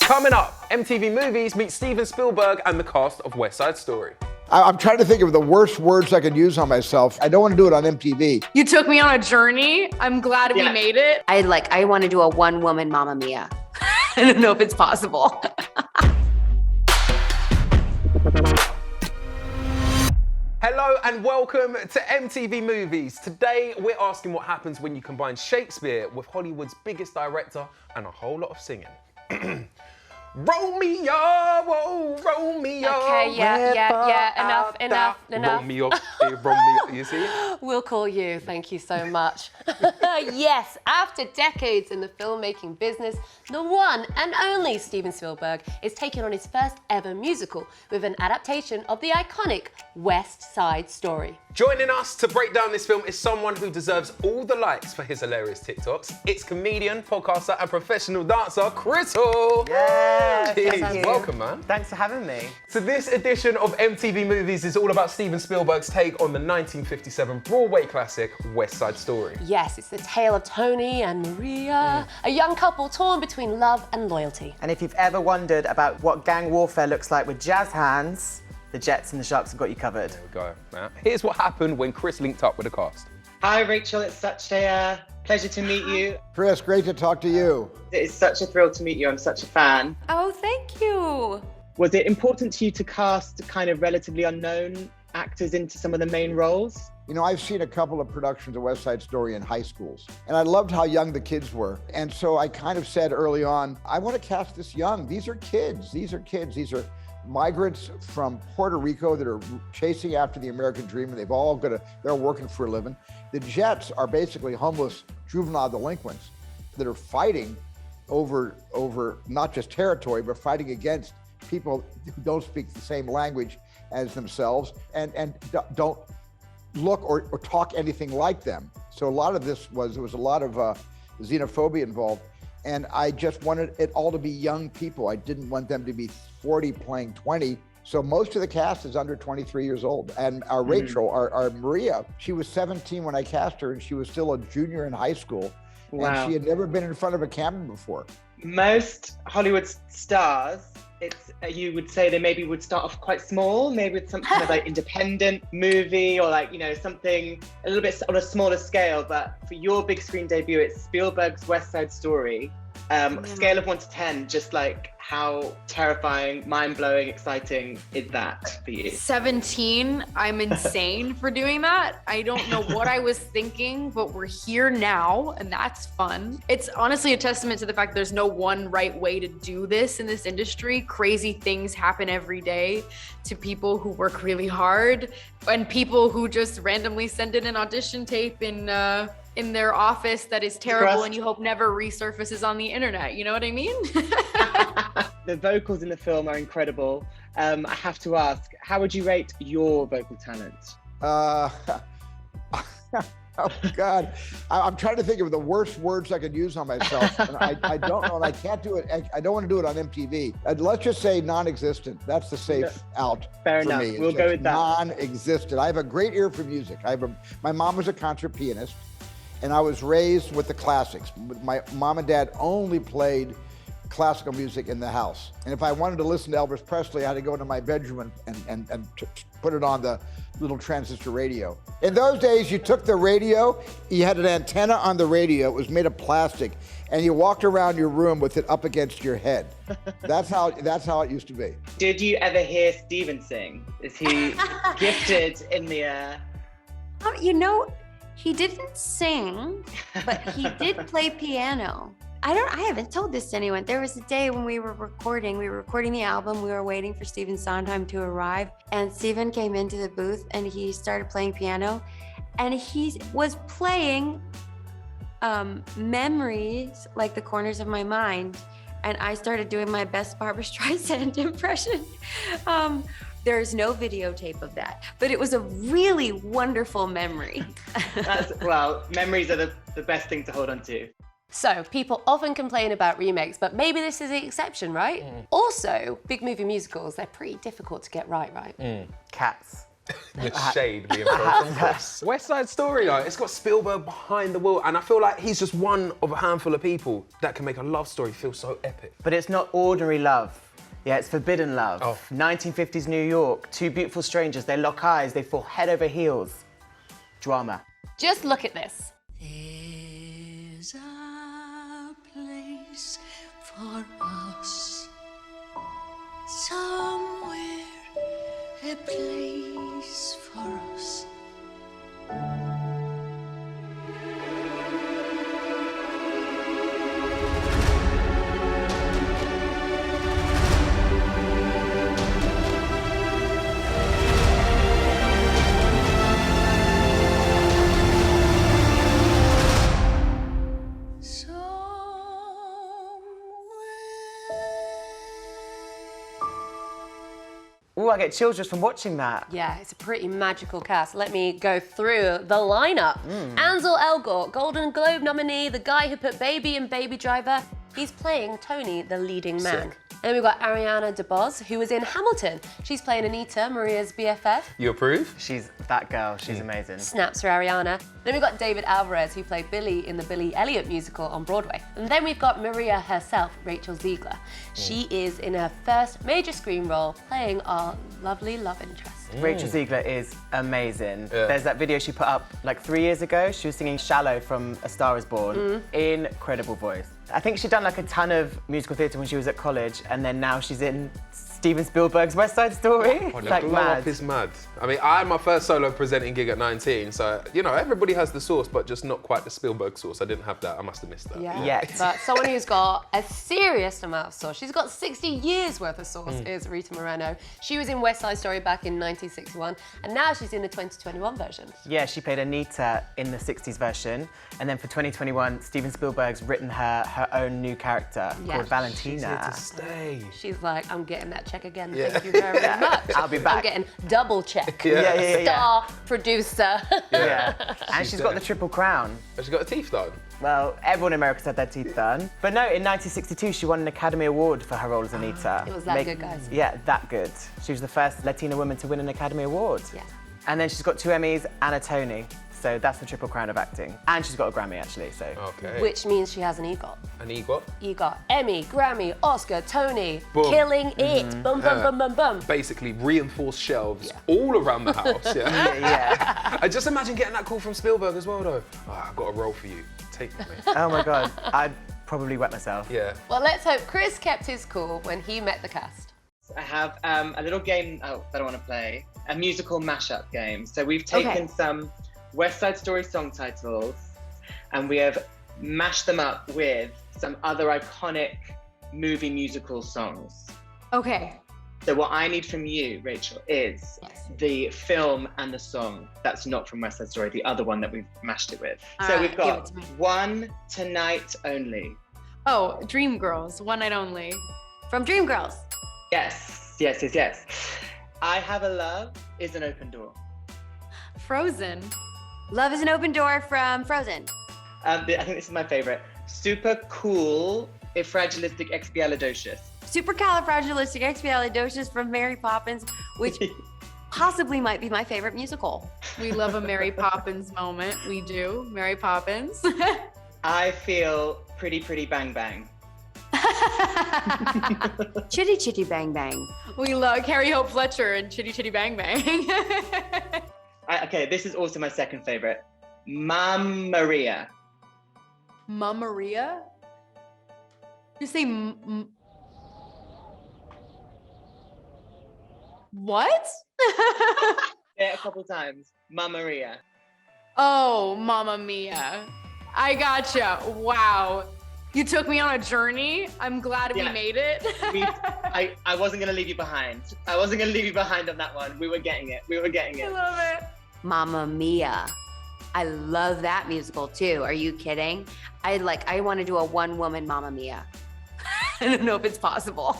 Coming up, MTV Movies meets Steven Spielberg and the cast of West Side Story. I'm trying to think of the worst words I could use on myself. I don't want to do it on MTV. You took me on a journey. I'm glad we made it. I want to do a one-woman Mamma Mia. I don't know if it's possible. Hello and welcome to MTV Movies. Today we're asking what happens when you combine Shakespeare with Hollywood's biggest director and a whole lot of singing. Romeo, oh, Romeo. Okay, enough. Romeo, Romeo, you see? We'll call you, thank you so much. Yes, after decades in the filmmaking business, the one and only Steven Spielberg is taking on his first ever musical with an adaptation of the iconic West Side Story. Joining us to break down this film is someone who deserves all the likes for his hilarious TikToks. It's comedian, podcaster, and professional dancer, Crystal. Yes, Jeez, welcome, man. Thanks for having me. So this edition of MTV Movies is all about Steven Spielberg's take on the 1957 Broadway classic, West Side Story. Yes, it's the tale of Tony and Maria, a young couple torn between love and loyalty. And if you've ever wondered about what gang warfare looks like with jazz hands, the Jets and the Sharks have got you covered. There we go. Now, here's what happened when Chris linked up with the cast. Hi Rachel, it's such a pleasure to meet you. Chris, great to talk to you. It is such a thrill to meet you, I'm such a fan. Oh, thank you. Was it important to you to cast kind of relatively unknown actors into some of the main roles? You know, I've seen a couple of productions of West Side Story in high schools, and I loved how young the kids were. And so I kind of said early on, I want to cast this young. These are kids. These are migrants from Puerto Rico that are chasing after the American dream, and they're working for a living. The Jets are basically homeless juvenile delinquents that are fighting over not just territory, but fighting against people who don't speak the same language as themselves and don't look or talk anything like them. So a lot of there was a lot of xenophobia involved. And I just wanted it all to be young people. I didn't want them to be 40 playing 20. So most of the cast is under 23 years old. And our Rachel, our Maria, she was 17 when I cast her, and she was still a junior in high school. Wow. And she had never been in front of a camera before. Most Hollywood stars, you would say they maybe would start off quite small, maybe with some kind of like independent movie or like, you know, something a little bit on a smaller scale. But for your big screen debut, it's Spielberg's West Side Story. Scale of 1 to 10, just like how terrifying, mind-blowing, exciting is that for you? 17, I'm insane for doing that. I don't know what I was thinking, but we're here now, and that's fun. It's honestly a testament to the fact there's no one right way to do this in this industry. Crazy things happen every day to people who work really hard and people who just randomly send in an audition tape in their office that is terrible and you hope never resurfaces on the internet. You know what I mean? The vocals in the film are incredible. I have to ask, how would you rate your vocal talent? Oh God, I'm trying to think of the worst words I could use on myself. And I don't know, and I can't do it. I don't want to do it on MTV. Let's just say non-existent. That's the safe out. Fair for enough. me. We'll go with that. Non-existent. I have a great ear for music. My mom was a concert pianist, and I was raised with the classics. My mom and dad only played classical music in the house. And if I wanted to listen to Elvis Presley, I had to go into my bedroom and put it on the little transistor radio. In those days, you took the radio, you had an antenna on the radio, it was made of plastic, and you walked around your room with it up against your head. That's how it used to be. Did you ever hear Steven sing? Is he gifted in the You know, he didn't sing, but he did play piano. I haven't told this to anyone. There was a day when we were recording the album, we were waiting for Steven Sondheim to arrive, and Steven came into the booth and he started playing piano, and he was playing Memories, like the corners of my mind, and I started doing my best Barbra Streisand impression. There's no videotape of that, but it was a really wonderful memory. Well, memories are the best thing to hold on to. So, people often complain about remakes, but maybe this is the exception, right? Also, big movie musicals, they're pretty difficult to get right? Cats. The shade being thrown from Chris. West Side Story, though, it's got Spielberg behind the wheel, and I feel like he's just one of a handful of people that can make a love story feel so epic. But it's not ordinary love. Yeah, it's forbidden love. Oh. 1950s New York, two beautiful strangers, they lock eyes, they fall head over heels. Drama. Just look at this. There's a place for us somewhere, a place for us. Ooh, I get chills just from watching that. Yeah, it's a pretty magical cast. Let me go through the lineup. Ansel Elgort, Golden Globe nominee, the guy who put Baby in Baby Driver. He's playing Tony, the leading man. Sick. And we've got Ariana DeBose, who was in Hamilton. She's playing Anita, Maria's BFF. You approve? She's that girl, she's amazing. Snaps for Ariana. Then we've got David Alvarez, who played Billy in the Billy Elliot musical on Broadway. And then we've got Maria herself, Rachel Zegler. She is in her first major screen role, playing our lovely love interest. Rachel Zegler is amazing. Yeah. There's that video she put up like 3 years ago. She was singing Shallow from A Star Is Born. Incredible voice. I think she'd done like a ton of musical theatre when she was at college, and then now she's in Steven Spielberg's West Side Story. Oh, It's the like glow mad. up is mad. I mean, I had my first solo presenting gig at 19, so, you know, everybody has the sauce, but just not quite the Spielberg sauce. I didn't have that. I must have missed that. Yeah. Yet. But someone who's got a serious amount of sauce, she's got 60 years worth of sauce, is Rita Moreno. She was in West Side Story back in 1961, and now she's in the 2021 version. Yeah, she played Anita in the 60s version, and then for 2021, Steven Spielberg's written her own new character Yeah. called Valentina. She's here to stay. She's like, I'm getting that check again. Yeah. Thank you very much. I'll be back. I'm getting double check. Yeah. Star, producer. Yeah. And she's got there. the Triple Crown. Has she got her teeth done? Well, everyone in America's had their teeth done. But no, in 1962, she won an Academy Award for her role as Anita. It was that good, guys. Yeah, that good. She was the first Latina woman to win an Academy Award. Yeah. And then she's got 2 Emmys and a Tony. So that's the Triple Crown of acting. And she's got a Grammy, actually, so. Okay. Which means she has an EGOT. An EGOT? EGOT, Emmy, Grammy, Oscar, Tony, Boom. killing it. Boom, boom, boom, boom, boom. Basically reinforced shelves all around the house, yeah? Yeah. I just imagine getting that call from Spielberg as well, though. Oh, I've got a role for you. Take me. Oh my God, I'd probably wet myself. Yeah. Well, let's hope Chris kept his cool when he met the cast. I have a little game that I want to play, a musical mashup game. So we've taken some West Side Story song titles and we have mashed them up with some other iconic movie musical songs. Okay. So what I need from you, Rachel, is the film and the song that's not from West Side Story, the other one that we've mashed it with. All so right, we've give it got to me. One Tonight Only. Oh, Dreamgirls, One Night Only. From Dreamgirls. Yes. I Have a Love is an Open Door. Frozen. Love is an Open Door from Frozen. I think this is my favorite. Super Cool Ifragilisticexpialidocious. Supercalifragilisticexpialidocious from Mary Poppins, which possibly might be my favorite musical. We love a Mary Poppins moment. We do. Mary Poppins. I Feel Pretty Bang Bang. Chitty Chitty Bang Bang. We love Carrie Hope Fletcher and Chitty Chitty Bang Bang. Okay, this is also my second favorite. Mam Maria. Ma Maria? You say what? Yeah, a couple times. Mam Maria. Oh, Mamma Mia. I gotcha. Wow. You took me on a journey. I'm glad we made it. I wasn't gonna leave you behind. I wasn't gonna leave you behind on that one. We were getting it. I love it. Mamma Mia. I love that musical too. Are you kidding? I want to do a one-woman Mamma Mia. I don't know if it's possible.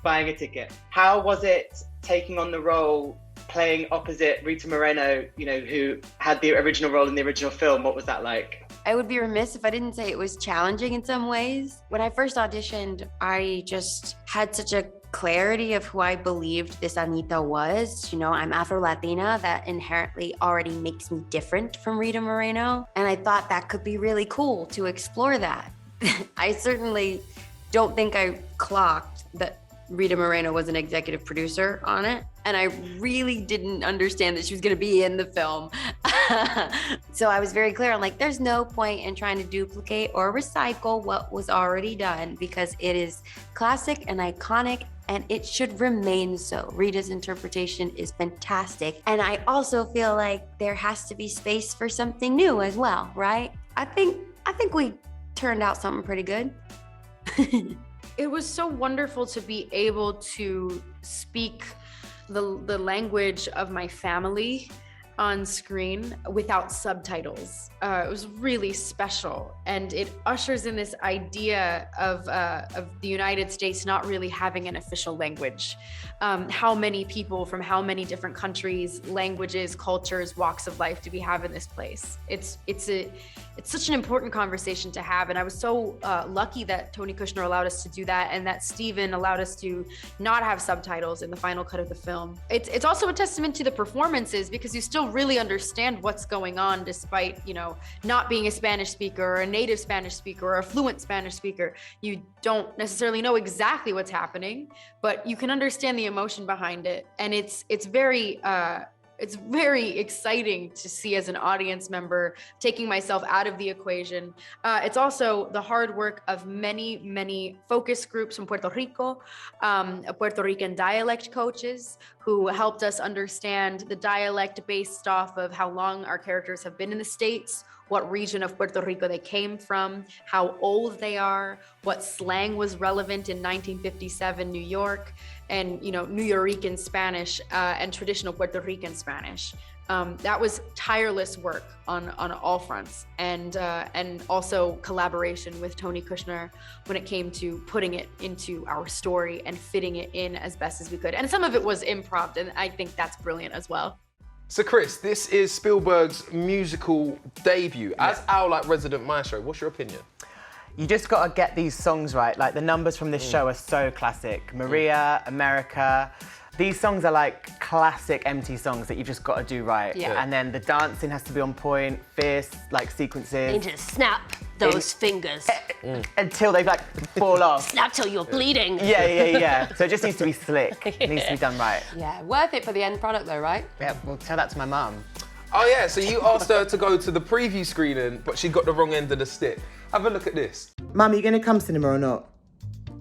Buying a ticket. How was it taking on the role, playing opposite Rita Moreno, you know, who had the original role in the original film? What was that like? I would be remiss if I didn't say it was challenging in some ways. When I first auditioned, I just had such a clarity of who I believed this Anita was. You know, I'm Afro-Latina. That inherently already makes me different from Rita Moreno. And I thought that could be really cool to explore that. I certainly don't think I clocked that Rita Moreno was an executive producer on it. And I really didn't understand that she was gonna be in the film. So I was very clear. I'm like, there's no point in trying to duplicate or recycle what was already done because it is classic and iconic and it should remain so. Rita's interpretation is fantastic. And I also feel like there has to be space for something new as well, right? I think we turned out something pretty good. It was so wonderful to be able to speak the language of my family on screen without subtitles. It was really special, and it ushers in this idea of the United States not really having an official language. How many people from how many different countries, languages, cultures, walks of life do we have in this place? It's such an important conversation to have, and I was so lucky that Tony Kushner allowed us to do that, and that Steven allowed us to not have subtitles in the final cut of the film. It's also a testament to the performances because you still really understand what's going on despite, you know, not being a Spanish speaker or a native Spanish speaker or a fluent Spanish speaker. You don't necessarily know exactly what's happening, but you can understand the emotion behind it, and it's very exciting to see as an audience member, taking myself out of the equation. It's also the hard work of many focus groups from Puerto Rico, Puerto Rican dialect coaches who helped us understand the dialect based off of how long our characters have been in the States, what region of Puerto Rico they came from, how old they are, what slang was relevant in 1957 New York, and, you know, New Yorican Spanish and traditional Puerto Rican Spanish. That was tireless work on all fronts, and also collaboration with Tony Kushner when it came to putting it into our story and fitting it in as best as we could. And some of it was improv, and I think that's brilliant as well. So Chris, this is Spielberg's musical debut. As our resident maestro, what's your opinion? You just gotta get these songs right. Like the numbers from this show are so classic. Maria, America. These songs are like classic MT songs that you just gotta do right. Yeah. And then the dancing has to be on point, fierce, like sequences. And just snap those fingers. Until they like fall off. Snap till you're bleeding. Yeah. So it just needs to be slick. It needs to be done right. Yeah, worth it for the end product though, right? Yeah, well tell that to my mum. Oh yeah, so you asked her to go to the preview screening, but she got the wrong end of the stick. Have a look at this. Mum, are you gonna come cinema or not?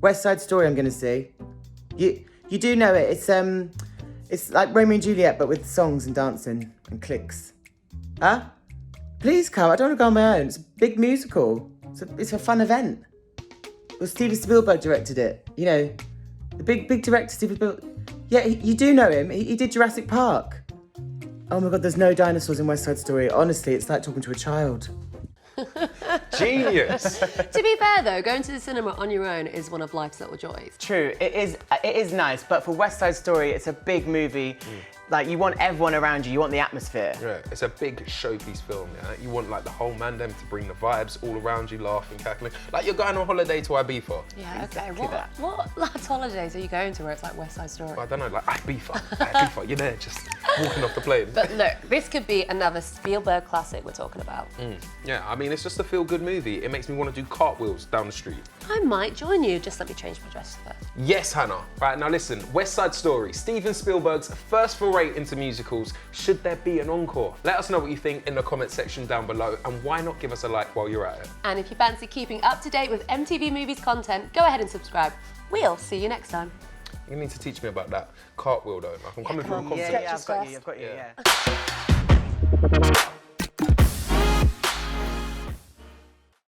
West Side Story I'm gonna see. You do know it. It's like Romeo and Juliet, but with songs and dancing and clicks. Huh? Please come. I don't want to go on my own. It's a big musical. It's a fun event. Well, Steven Spielberg directed it. You know, the big director, Steven Spielberg. Yeah, you do know him. He did Jurassic Park. Oh my God, there's no dinosaurs in West Side Story. Honestly, it's like talking to a child. Genius. To be fair though, going to the cinema on your own is one of life's little joys. True, it is nice, but for West Side Story, it's a big movie. Like, you want everyone around you, you want the atmosphere. Yeah, it's a big showpiece film, yeah? You want like the whole mandem to bring the vibes all around you, laughing, cackling. Like you're going on holiday to Ibiza. Yeah, okay. What last holidays are you going to where it's like West Side Story? I don't know, like Ibiza, you're there just walking off the plane. But look, this could be another Spielberg classic we're talking about. Yeah, I mean, it's just a feel-good movie. It makes me want to do cartwheels down the street. I might join you, just let me change my dress first. Yes, Hannah. Right, now listen, West Side Story, Steven Spielberg's first foray into musicals. Should there be an encore? Let us know what you think in the comment section down below, and why not give us a like while you're at it? And if you fancy keeping up to date with MTV Movies content, go ahead and subscribe. We'll see you next time. You need to teach me about that cartwheel though. Like, I'm coming from a competition. Yeah, I've got you, yeah.